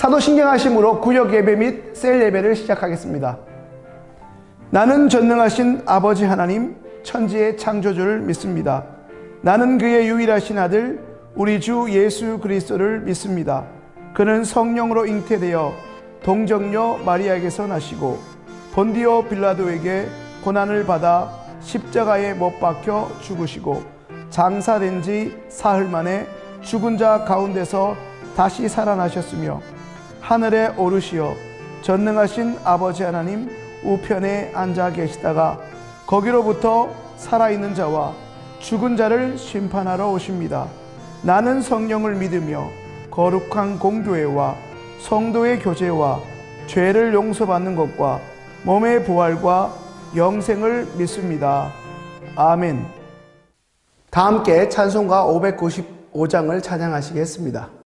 사도신경하심으로 구역 예배 및 셀 예배를 시작하겠습니다. 나는 전능하신 아버지 하나님, 천지의 창조주를 믿습니다. 나는 그의 유일하신 아들 우리 주 예수 그리스도를 믿습니다. 그는 성령으로 잉태되어 동정녀 마리아에게서 나시고 본디오 빌라도에게 고난을 받아 십자가에 못 박혀 죽으시고 장사된 지 사흘 만에 죽은 자 가운데서 다시 살아나셨으며 하늘에 오르시어 전능하신 아버지 하나님 우편에 앉아 계시다가 거기로부터 살아있는 자와 죽은 자를 심판하러 오십니다. 나는 성령을 믿으며 거룩한 공교회와 성도의 교제와 죄를 용서받는 것과 몸의 부활과 영생을 믿습니다. 아멘. 다 함께 찬송가 595장을 찬양하시겠습니다.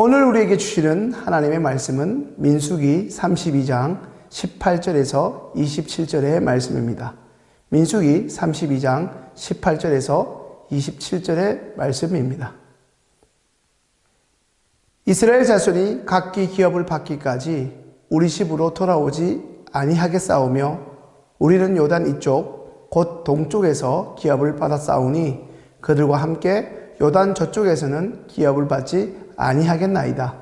오늘 우리에게 주시는 하나님의 말씀은 민수기 32장 18절에서 27절의 말씀입니다. 민수기 32장 18절에서 27절의 말씀입니다. 이스라엘 자손이 각기 기업을 받기까지 우리 집으로 돌아오지 아니하겠사오며 우리는 요단 이쪽 곧 동쪽에서 기업을 받았사오니 그들과 함께 요단 저쪽에서는 기업을 받지 아니하겠나이다.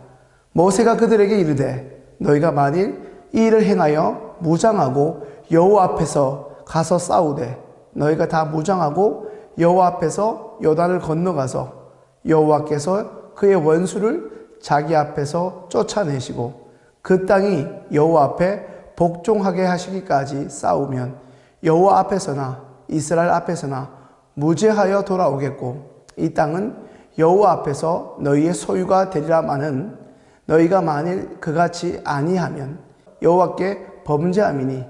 모세가 그들에게 이르되 너희가 만일 이 일을 행하여 무장하고 여호와 앞에서 가서 싸우되 너희가 다 무장하고 여호와 앞에서 요단을 건너가서 여호와께서 그의 원수를 자기 앞에서 쫓아내시고 그 땅이 여호와 앞에 복종하게 하시기까지 싸우면 여호와 앞에서나 이스라엘 앞에서나 무죄하여 돌아오겠고 이 땅은 여호와 앞에서 너희의 소유가 되리라마는 너희가 만일 그같이 아니하면 여호와께 범죄함이니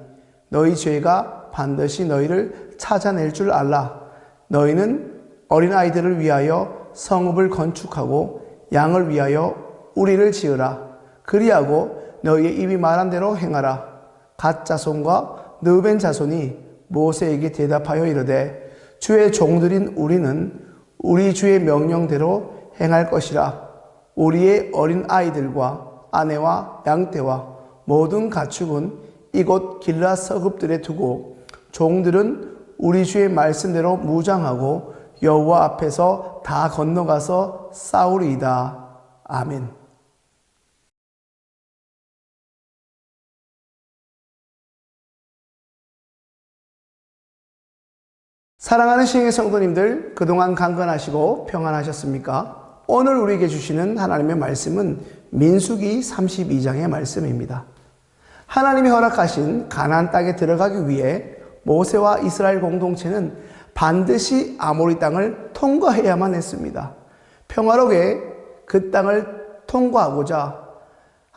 너희 죄가 반드시 너희를 찾아낼 줄 알라. 너희는 어린아이들을 위하여 성읍을 건축하고 양을 위하여 우리를 지으라. 그리하고 너희의 입이 말한 대로 행하라. 갓 자손과 르벤 자손이 모세에게 대답하여 이르되 주의 종들인 우리는 우리 주의 명령대로 행할 것이라. 우리의 어린 아이들과 아내와 양떼와 모든 가축은 이곳 길라 서급들에 두고 종들은 우리 주의 말씀대로 무장하고 여호와 앞에서 다 건너가서 싸우리이다. 아멘. 사랑하는 시행의 성도님들, 그동안 강건하시고 평안하셨습니까? 오늘 우리에게 주시는 하나님의 말씀은 민수기 32장의 말씀입니다. 하나님이 허락하신 가나안 땅에 들어가기 위해 모세와 이스라엘 공동체는 반드시 아모리 땅을 통과해야만 했습니다. 평화롭게 그 땅을 통과하고자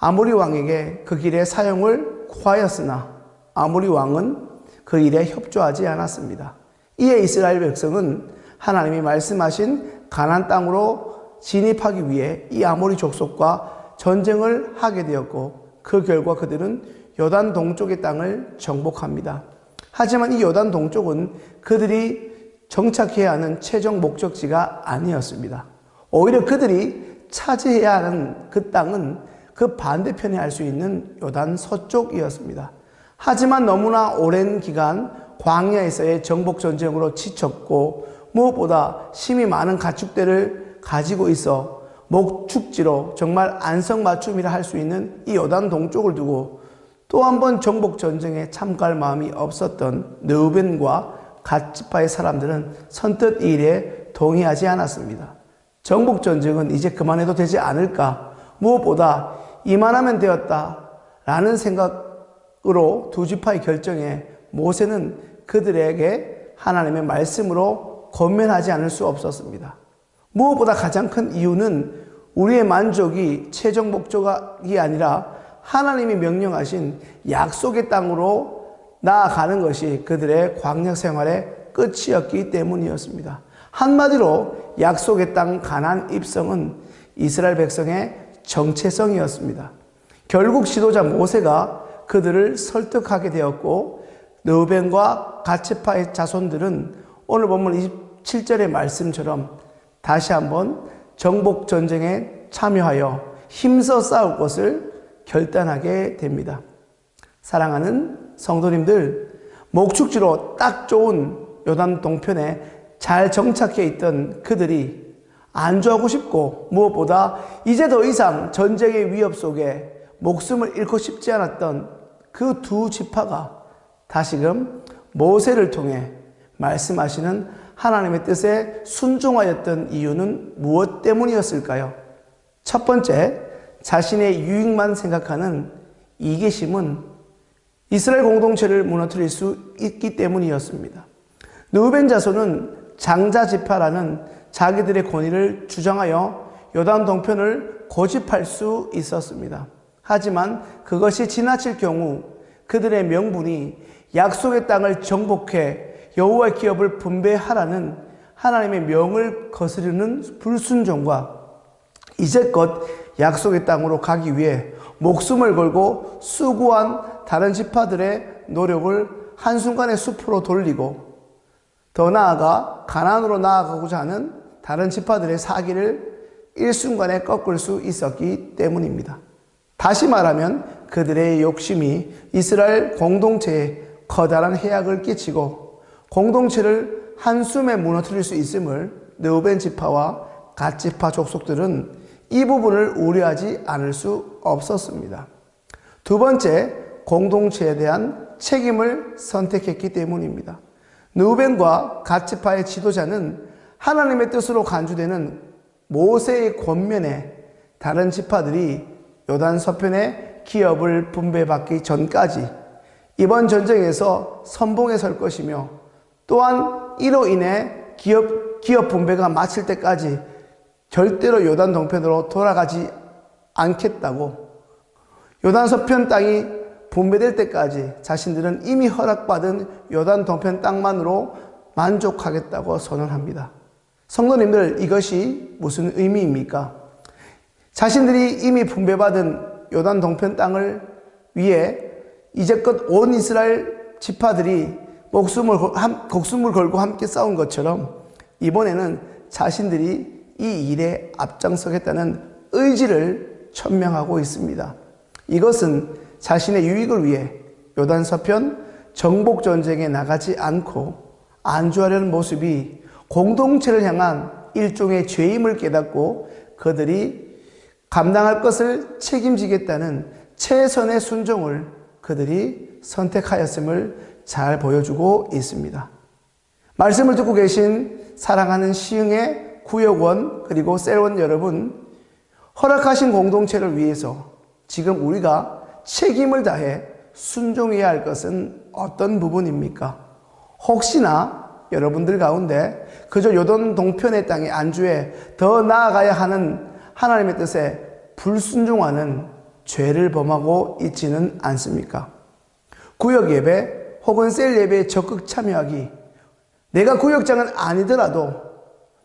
아모리 왕에게 그 길의 사용을 구하였으나 아모리 왕은 그 일에 협조하지 않았습니다. 이에 이스라엘 백성은 하나님이 말씀하신 가나안 땅으로 진입하기 위해 이 아모리 족속과 전쟁을 하게 되었고 그 결과 그들은 요단 동쪽의 땅을 정복합니다. 하지만 이 요단 동쪽은 그들이 정착해야 하는 최종 목적지가 아니었습니다. 오히려 그들이 차지해야 하는 그 땅은 그 반대편에 할 수 있는 요단 서쪽이었습니다. 하지만 너무나 오랜 기간 광야에서의 정복 전쟁으로 지쳤고 무엇보다 힘이 많은 가축대를 가지고 있어 목축지로 정말 안성맞춤이라 할 수 있는 이 요단 동쪽을 두고 또 한 번 정복 전쟁에 참가할 마음이 없었던 르우벤과 갓 지파의 사람들은 선뜻 이 일에 동의하지 않았습니다. 정복 전쟁은 이제 그만해도 되지 않을까, 무엇보다 이만하면 되었다라는 생각으로 두 지파의 결정에 모세는 그들에게 하나님의 말씀으로 권면하지 않을 수 없었습니다. 무엇보다 가장 큰 이유는 우리의 만족이 최종 목적이 아니라 하나님이 명령하신 약속의 땅으로 나아가는 것이 그들의 광야 생활의 끝이었기 때문이었습니다. 한마디로 약속의 땅 가나안 입성은 이스라엘 백성의 정체성이었습니다. 결국 지도자 모세가 그들을 설득하게 되었고 르우벤과 갓 지파의 자손들은 오늘 본문 27절의 말씀처럼 다시 한번 정복 전쟁에 참여하여 힘써 싸울 것을 결단하게 됩니다. 사랑하는 성도님들, 목축지로 딱 좋은 요단 동편에 잘 정착해 있던 그들이 안주하고 싶고 무엇보다 이제 더 이상 전쟁의 위협 속에 목숨을 잃고 싶지 않았던 그 두 지파가 다시금 모세를 통해 말씀하시는 하나님의 뜻에 순종하였던 이유는 무엇 때문이었을까요? 첫 번째, 자신의 유익만 생각하는 이기심은 이스라엘 공동체를 무너뜨릴 수 있기 때문이었습니다. 르우벤 자손은 장자 지파라는 자기들의 권위를 주장하여 요단 동편을 고집할 수 있었습니다. 하지만 그것이 지나칠 경우 그들의 명분이 약속의 땅을 정복해 여호와의 기업을 분배하라는 하나님의 명을 거스르는 불순종과 이제껏 약속의 땅으로 가기 위해 목숨을 걸고 수고한 다른 지파들의 노력을 한순간에 숲으로 돌리고 더 나아가 가나안으로 나아가고자 하는 다른 지파들의 사기를 일순간에 꺾을 수 있었기 때문입니다. 다시 말하면 그들의 욕심이 이스라엘 공동체에 커다란 해악을 끼치고 공동체를 한숨에 무너뜨릴 수 있음을 르우벤 지파와 갓 지파 족속들은 이 부분을 우려하지 않을 수 없었습니다. 두 번째, 공동체에 대한 책임을 선택했기 때문입니다. 르우벤과 갓 지파의 지도자는 하나님의 뜻으로 간주되는 모세의 권면에 다른 지파들이 요단 서편의 기업을 분배받기 전까지 이번 전쟁에서 선봉에 설 것이며 또한 이로 인해 기업 분배가 마칠 때까지 절대로 요단 동편으로 돌아가지 않겠다고, 요단 서편 땅이 분배될 때까지 자신들은 이미 허락받은 요단 동편 땅만으로 만족하겠다고 선언합니다. 성도님들, 이것이 무슨 의미입니까? 자신들이 이미 분배받은 요단 동편 땅을 위해 이제껏 온 이스라엘 지파들이 목숨을 걸고 함께 싸운 것처럼 이번에는 자신들이 이 일에 앞장서겠다는 의지를 천명하고 있습니다. 이것은 자신의 유익을 위해 요단 서편 정복 전쟁에 나가지 않고 안주하려는 모습이 공동체를 향한 일종의 죄임을 깨닫고 그들이 감당할 것을 책임지겠다는 최선의 순종을 그들이 선택하였음을 잘 보여주고 있습니다. 말씀을 듣고 계신 사랑하는 시흥의 구역원 그리고 셀원 여러분, 허락하신 공동체를 위해서 지금 우리가 책임을 다해 순종해야 할 것은 어떤 부분입니까? 혹시나 여러분들 가운데 그저 요단 동편의 땅에 안주해 더 나아가야 하는 하나님의 뜻에 불순종하는 죄를 범하고 있지는 않습니까? 구역 예배 혹은 셀 예배에 적극 참여하기, 내가 구역장은 아니더라도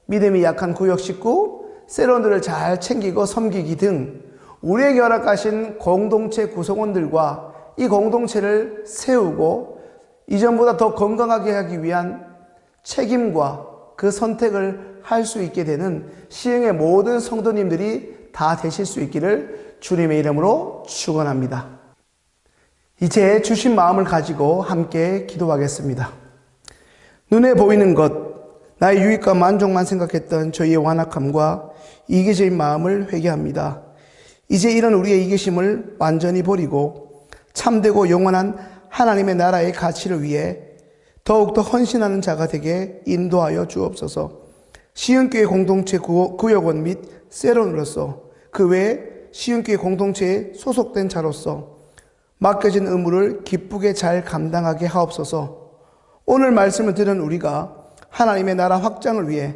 믿음이 약한 구역 식구, 셀원들을 잘 챙기고 섬기기 등 우리에게 허락하신 공동체 구성원들과 이 공동체를 세우고 이전보다 더 건강하게 하기 위한 책임과 그 선택을 할 수 있게 되는 시흥의 모든 성도님들이 다 되실 수 있기를 주님의 이름으로 축원합니다. 이제 주신 마음을 가지고 함께 기도하겠습니다. 눈에 보이는 것, 나의 유익과 만족만 생각했던 저희의 완악함과 이기적인 마음을 회개합니다. 이제 이런 우리의 이기심을 완전히 버리고 참되고 영원한 하나님의 나라의 가치를 위해 더욱더 헌신하는 자가 되게 인도하여 주옵소서. 시흥교회 공동체 구역원 및 셀원으로서 그 외에 시흥교회 공동체에 소속된 자로서 맡겨진 의무를 기쁘게 잘 감당하게 하옵소서. 오늘 말씀을 들은 우리가 하나님의 나라 확장을 위해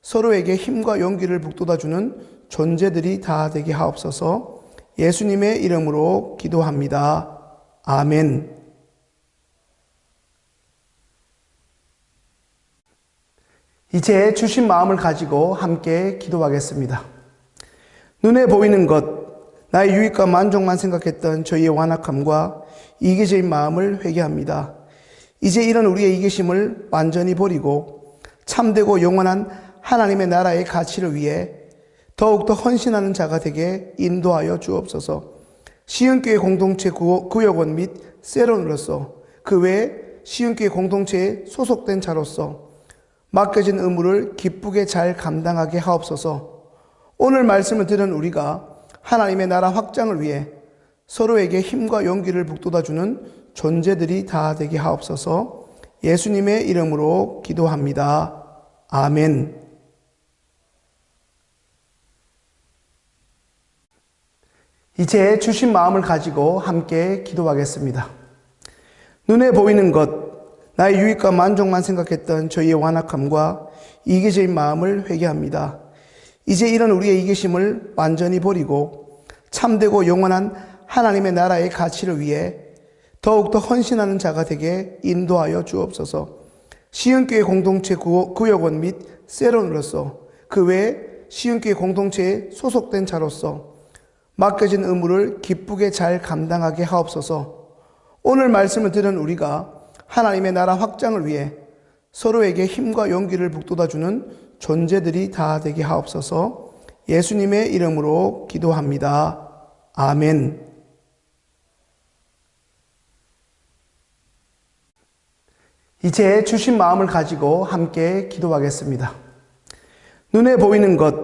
서로에게 힘과 용기를 북돋아주는 존재들이 다 되게 하옵소서. 예수님의 이름으로 기도합니다. 아멘. 이제 주신 마음을 가지고 함께 기도하겠습니다. 눈에 보이는 것, 나의 유익과 만족만 생각했던 저희의 완악함과 이기적인 마음을 회개합니다. 이제 이런 우리의 이기심을 완전히 버리고 참되고 영원한 하나님의 나라의 가치를 위해 더욱더 헌신하는 자가 되게 인도하여 주옵소서. 시흥교회 공동체 구역원 및 셀원으로서 그 외에 시흥교회 공동체에 소속된 자로서 맡겨진 의무를 기쁘게 잘 감당하게 하옵소서. 오늘 말씀을 들은 우리가 하나님의 나라 확장을 위해 서로에게 힘과 용기를 북돋아주는 존재들이 다 되게 하옵소서. 예수님의 이름으로 기도합니다. 아멘. 이제 주신 마음을 가지고 함께 기도하겠습니다. 눈에 보이는 것, 나의 유익과 만족만 생각했던 저희의 완악함과 이기적인 마음을 회개합니다. 이제 이런 우리의 이기심을 완전히 버리고 참되고 영원한 하나님의 나라의 가치를 위해 더욱더 헌신하는 자가 되게 인도하여 주옵소서. 시흥교회 공동체 구역원 및 셀원으로서 그 외에 시흥교회 공동체에 소속된 자로서 맡겨진 의무를 기쁘게 잘 감당하게 하옵소서. 오늘 말씀을 들은 우리가 하나님의 나라 확장을 위해 서로에게 힘과 용기를 북돋아주는 존재들이 다 되게 하옵소서. 예수님의 이름으로 기도합니다. 아멘. 이제 주신 마음을 가지고 함께 기도하겠습니다. 눈에 보이는 것,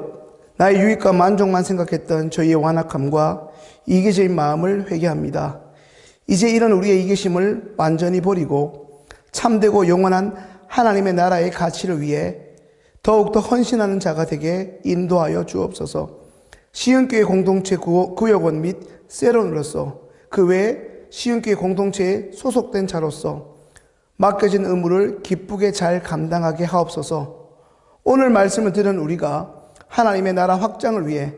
나의 유익과 만족만 생각했던 저희의 완악함과 이기적인 마음을 회개합니다. 이제 이런 우리의 이기심을 완전히 버리고 참되고 영원한 하나님의 나라의 가치를 위해 더욱더 헌신하는 자가 되게 인도하여 주옵소서. 시흥교회 공동체 구역원 및 셀원으로서 그 외에 시흥교회 공동체에 소속된 자로서 맡겨진 의무를 기쁘게 잘 감당하게 하옵소서. 오늘 말씀을 들은 우리가 하나님의 나라 확장을 위해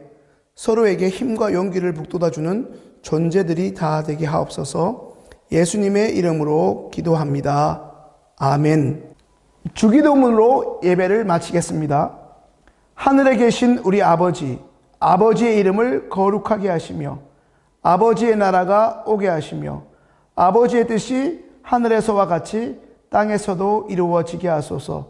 서로에게 힘과 용기를 북돋아주는 존재들이 다 되게 하옵소서. 예수님의 이름으로 기도합니다. 아멘. 주기도문으로 예배를 마치겠습니다. 하늘에 계신 우리 아버지, 아버지의 이름을 거룩하게 하시며 아버지의 나라가 오게 하시며 아버지의 뜻이 하늘에서와 같이 땅에서도 이루어지게 하소서.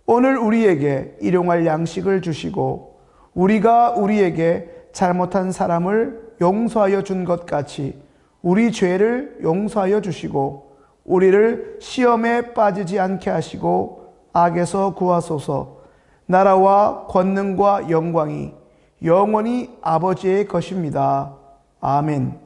오늘 우리에게 일용할 양식을 주시고 우리가 우리에게 잘못한 사람을 용서하여 준 것 같이 우리 죄를 용서하여 주시고 우리를 시험에 빠지지 않게 하시고 악에서 구하소서. 나라와 권능과 영광이 영원히 아버지의 것입니다. 아멘.